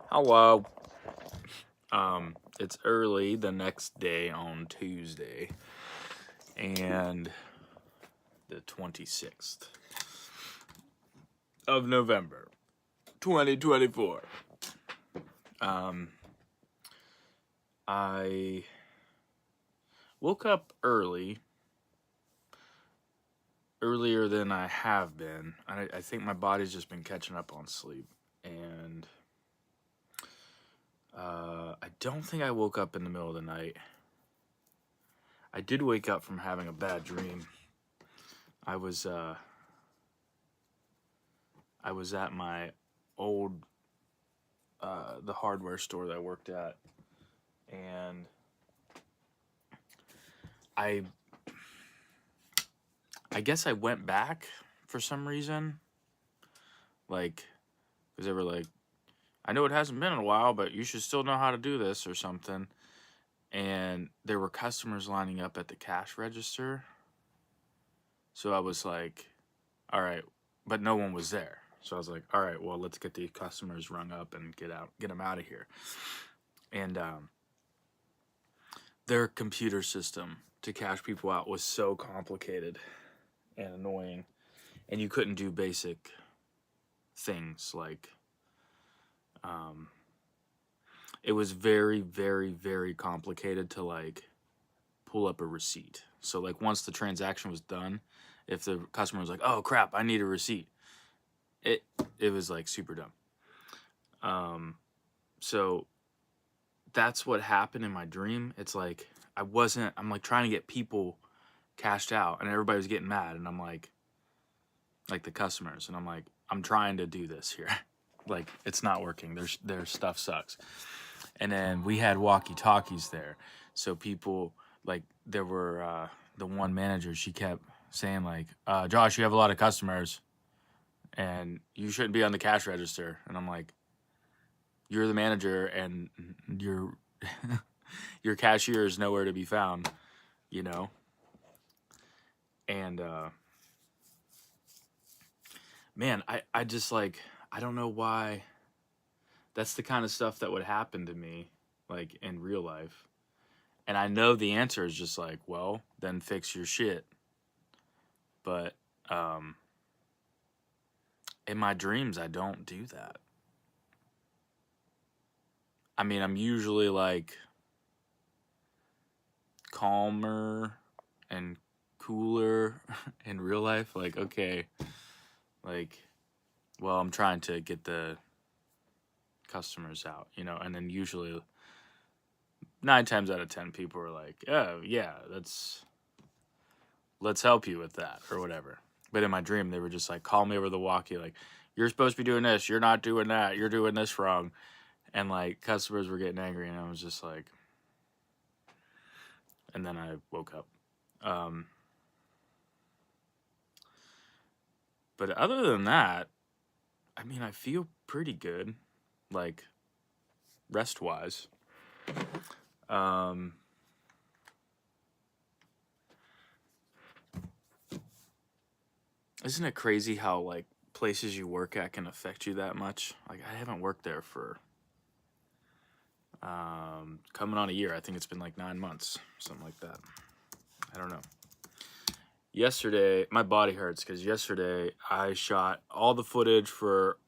Hello. It's early the next day on Tuesday, and the 26th of November, 2024. I woke up earlier than I have been. I think my body's just been catching up on sleep, and I don't think I woke up in the middle of the night. I did wake up from having a bad dream. I was at my old the hardware store that I worked at, and I guess I went back for some reason, like, because they were like, I know it hasn't been in a while, but you should still know how to do this or something. And there were customers lining up at the cash register. So I was like, all right, but no one was there. So I was like, all right, well, let's get these customers rung up and get them out of here. And their computer system to cash people out was so complicated and annoying, and you couldn't do basic things like it was very, very, very complicated to like pull up a receipt. So like once the transaction was done, if the customer was like, oh crap, I need a receipt, it was like super dumb. So that's what happened in my dream. It's like I'm like trying to get people cashed out, and everybody was getting mad, and I'm like the customers, and I'm like, I'm trying to do this here. Like, it's not working. Their stuff sucks. And then we had walkie-talkies there, so people, like, there were the one manager, she kept saying like, Josh, you have a lot of customers and you shouldn't be on the cash register. And I'm like, you're the manager and your cashier is nowhere to be found, you know? And man, I just like, I don't know why. That's the kind of stuff that would happen to me, like, in real life. And I know the answer is just like, well, then fix your shit. But in my dreams, I don't do that. I mean, I'm usually like calmer and cooler in real life. Like, okay, like, well, I'm trying to get the customers out, you know, and then usually 9 times out of 10 people are like, oh yeah, let's help you with that or whatever. But in my dream, they were just like, call me over the walkie, like, you're supposed to be doing this, you're not doing that, you're doing this wrong. And like customers were getting angry, and I was just like, and then I woke up. But other than that, I mean, I feel pretty good, like, rest wise. Isn't it crazy how like places you work at can affect you that much? Like, I haven't worked there for coming on a year. I think it's been like 9 months, something like that. I don't know. Yesterday, my body hurts because yesterday I shot all the footage for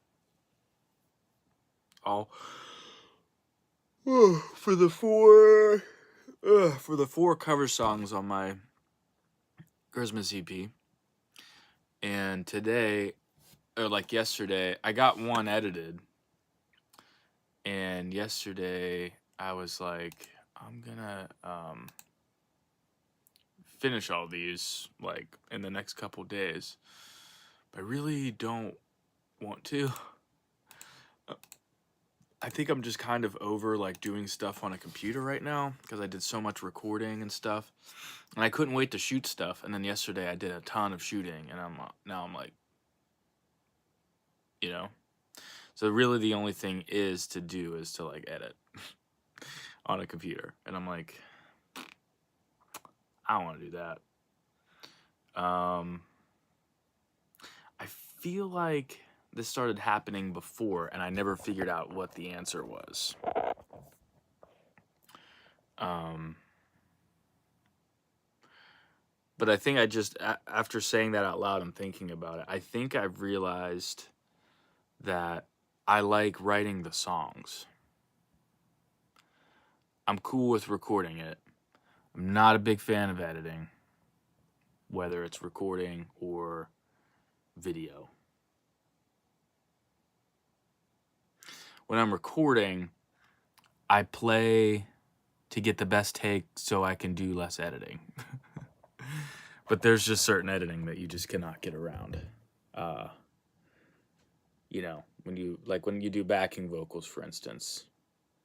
the four cover songs on my Christmas EP. And today, or like yesterday, I got one edited. And yesterday I was like, I'm gonna finish all these like in the next couple days. But I really don't want to. I think I'm just kind of over like doing stuff on a computer right now because I did so much recording and stuff, and I couldn't wait to shoot stuff. And then yesterday I did a ton of shooting, and I'm like, you know. So really, the only thing is to like edit on a computer, and I'm like, I don't want to do that. I feel like this started happening before, and I never figured out what the answer was. But I think I just, after saying that out loud and thinking about it, I think I've realized that I like writing the songs. I'm cool with recording it. I'm not a big fan of editing, whether it's recording or video. When I'm recording, I play to get the best take so I can do less editing. But there's just certain editing that you just cannot get around. You know, when you do backing vocals, for instance,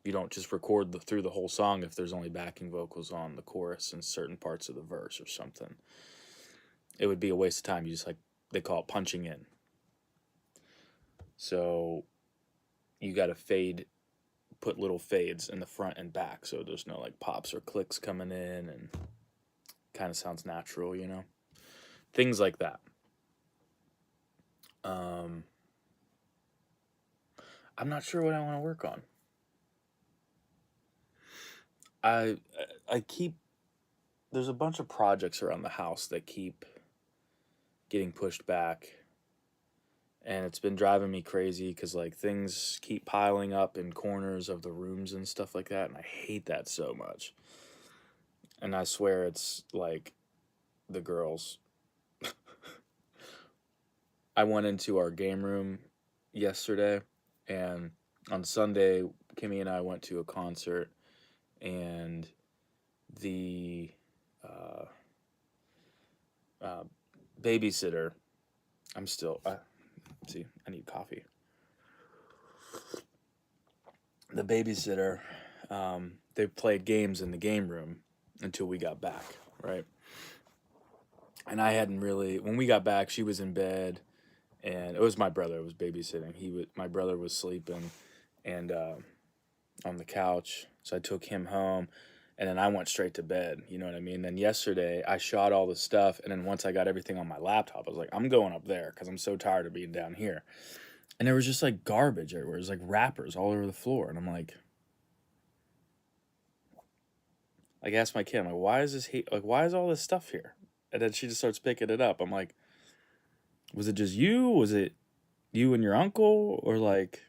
you don't just record through the whole song if there's only backing vocals on the chorus and certain parts of the verse or something. It would be a waste of time. You just, like, they call it punching in. So you got to put little fades in the front and back so there's no, like, pops or clicks coming in, and kind of sounds natural, you know? Things like that. I'm not sure what I want to work on. There's a bunch of projects around the house that keep getting pushed back, and it's been driving me crazy because, like, things keep piling up in corners of the rooms and stuff like that, and I hate that so much. And I swear it's like the girls. I went into our game room yesterday, and on Sunday, Kimmy and I went to a concert, and the babysitter, I need coffee. The babysitter, they played games in the game room until we got back, right? And I hadn't really, when we got back, she was in bed, and it was my brother who was babysitting. My brother was sleeping, and on the couch, so I took him home, and then I went straight to bed, you know what I mean? Then yesterday, I shot all the stuff, and then once I got everything on my laptop, I was like, I'm going up there, because I'm so tired of being down here. And there was just, like, garbage everywhere. It was, like, wrappers all over the floor, and I'm like, I asked my kid, I'm like, why is all this stuff here? And then she just starts picking it up. I'm like, was it just you? Was it you and your uncle? Or, like,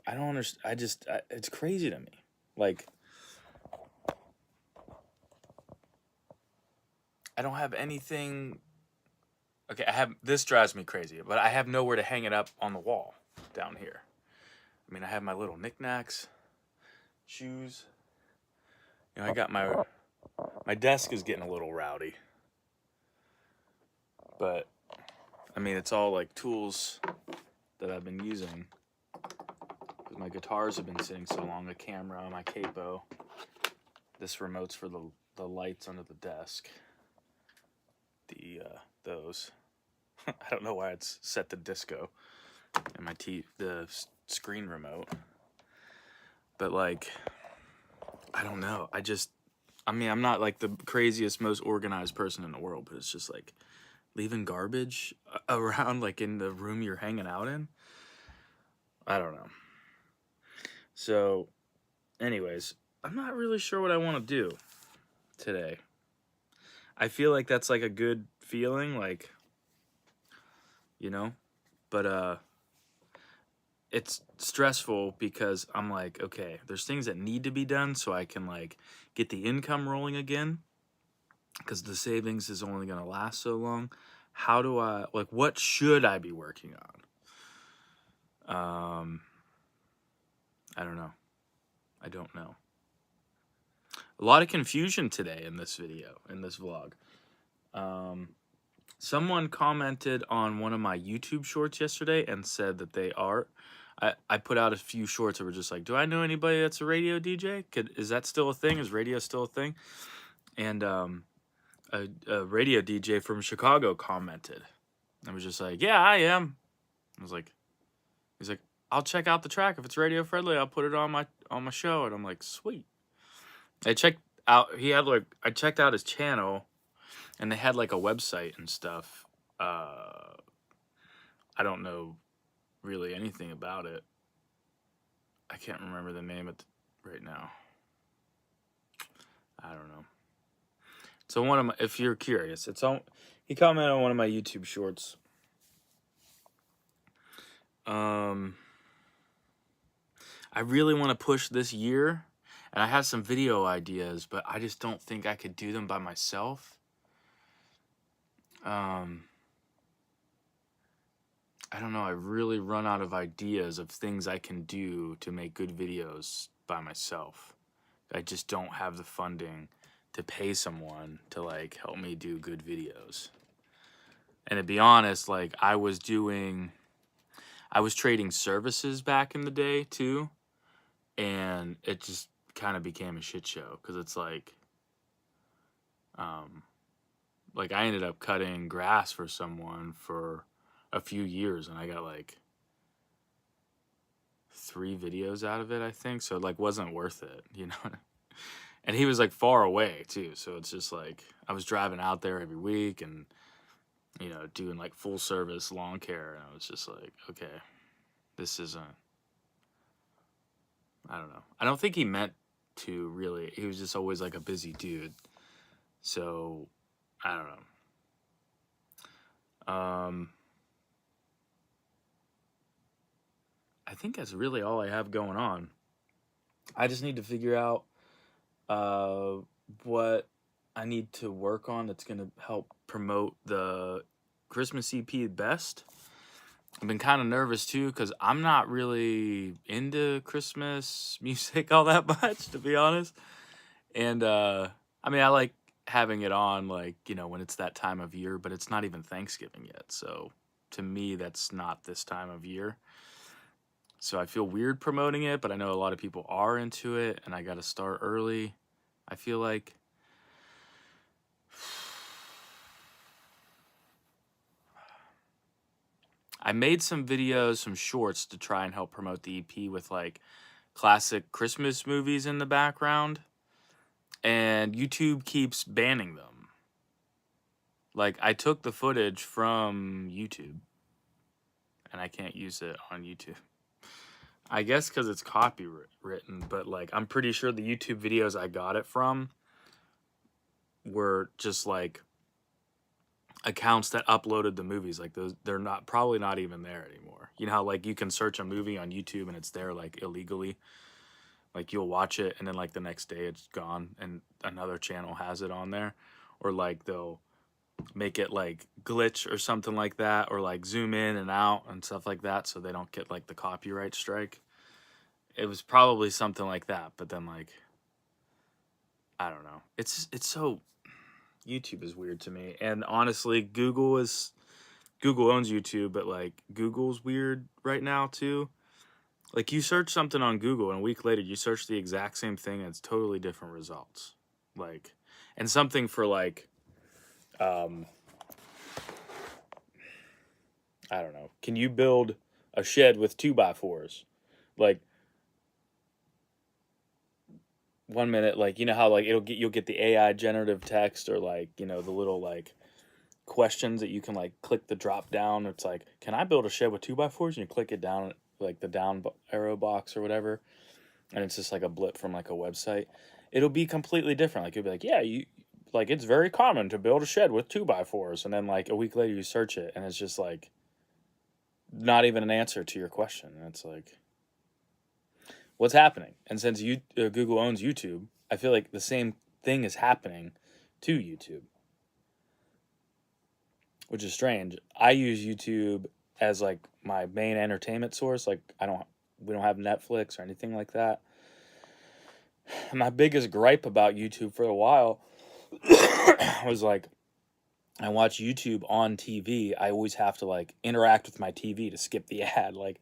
I don't understand. It's crazy to me. Like, I don't have anything. Okay, this drives me crazy, but I have nowhere to hang it up on the wall down here. I mean, I have my little knickknacks, shoes. You know, I got my desk is getting a little rowdy. But, I mean, it's all, like, tools that I've been using. My guitars have been sitting so long, a camera, my capo. This remote's for the lights under the desk. Those. I don't know why it's set to disco. And the screen remote. But, like, I don't know. I'm not, like, the craziest, most organized person in the world, but it's just, like, leaving garbage around, like, in the room you're hanging out in. I don't know. So, anyways, I'm not really sure what I want to do today. I feel like that's, like, a good feeling, like, you know? But, it's stressful because I'm like, okay, there's things that need to be done so I can, like, get the income rolling again, because the savings is only going to last so long. How do I, like, what should I be working on? I don't know. I don't know. A lot of confusion today in this video, in this vlog. Someone commented on one of my YouTube shorts yesterday and said that I put out a few shorts that were just like, do I know anybody that's a radio DJ? Is that still a thing? Is radio still a thing? And a radio DJ from Chicago commented. I was just like, yeah, I am. He's like, I'll check out the track. If it's radio friendly, I'll put it on my show. And I'm like, sweet. I checked out his channel, and they had, like, a website and stuff. I don't know really anything about it. I can't remember the name right now. I don't know. So one of my, if you're curious, it's on. He commented on one of my YouTube shorts. I really want to push this year, and I have some video ideas, but I just don't think I could do them by myself. I don't know. I really run out of ideas of things I can do to make good videos by myself. I just don't have the funding to pay someone to like help me do good videos. And to be honest, like I was trading services back in the day too, and it just kind of became a shit show because it's like I ended up cutting grass for someone for a few years, and I got like 3 videos out of it, I think. So it like wasn't worth it, you know. And he was like far away too, so it's just like I was driving out there every week and you know doing like full service lawn care, and I was just like, okay, this isn't. I don't know. I don't think he meant to really. He was just always like a busy dude. So I don't know. I think that's really all I have going on. I just need to figure out what I need to work on that's going to help promote the Christmas EP best. I've been kind of nervous too because I'm not really into Christmas music all that much, to be honest. And I mean, I like having it on, like, you know, when it's that time of year, but it's not even Thanksgiving yet. So to me, that's not this time of year. So I feel weird promoting it, but I know a lot of people are into it, and I got to start early. I feel like I made some videos, some shorts to try and help promote the EP with like classic Christmas movies in the background, and YouTube keeps banning them. Like I took the footage from YouTube and I can't use it on YouTube. I guess because it's copywritten, but like I'm pretty sure the YouTube videos I got it from were just like accounts that uploaded the movies. Like those, they're probably not even there anymore. You know how like you can search a movie on YouTube and it's there like illegally. Like you'll watch it and then like the next day it's gone and another channel has it on there, or like they'll make it like glitch or something like that, or like zoom in and out and stuff like that so they don't get like the copyright strike. It was probably something like that, but then like I don't know. It's so YouTube is weird to me. And honestly, Google owns YouTube, but like Google's weird right now too. Like you search something on Google and a week later you search the exact same thing and it's totally different results. Like, and something for like I don't know. Can you build a shed with 2x4s? Like 1 minute, like you know how like you'll get the AI generative text, or like you know the little like questions that you can like click the drop down. It's like, can I build a shed with 2x4s? And you click it down, like the down arrow box or whatever, and it's just like a blip from like a website. It'll be completely different. Like you'll be like, yeah, you like it's very common to build a shed with 2x4s, and then like a week later you search it and it's just like not even an answer to your question. And it's like, what's happening? And since Google owns YouTube, I feel like the same thing is happening to YouTube, which is strange. I use YouTube as like my main entertainment source. Like we don't have Netflix or anything like that. My biggest gripe about YouTube for a while was like, I watch YouTube on TV. I always have to like interact with my TV to skip the ad. Like,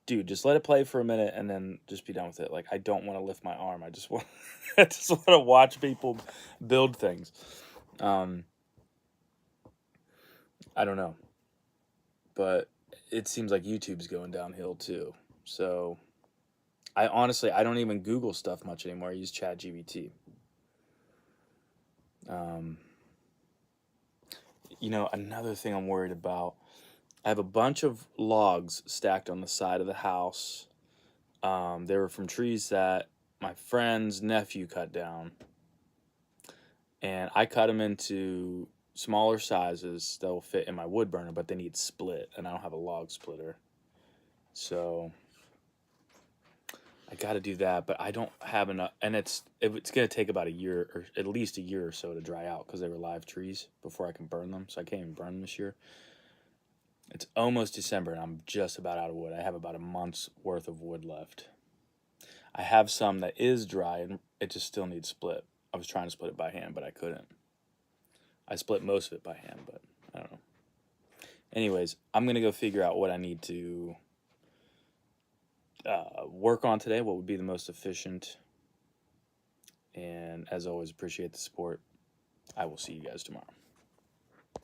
dude, just let it play for a minute and then just be done with it. Like, I don't want to lift my arm. I just want, I just want to watch people build things. I don't know, but it seems like YouTube's going downhill too. So, I don't even Google stuff much anymore. I use ChatGPT. You know, another thing I'm worried about, I have a bunch of logs stacked on the side of the house. They were from trees that my friend's nephew cut down. And I cut them into smaller sizes that will fit in my wood burner, but they need split, and I don't have a log splitter. So I got to do that, but I don't have enough, and it's gonna take about a year, or at least a year or so, to dry out because they were live trees before I can burn them. So I can't even burn them this year. It's almost December, and I'm just about out of wood. I have about a month's worth of wood left. I have some that is dry, and it just still needs split. I was trying to split it by hand, but I couldn't. I split most of it by hand, but I don't know. Anyways, I'm gonna go figure out what I need to work on today, what would be the most efficient. And as always, appreciate the support. I will see you guys tomorrow.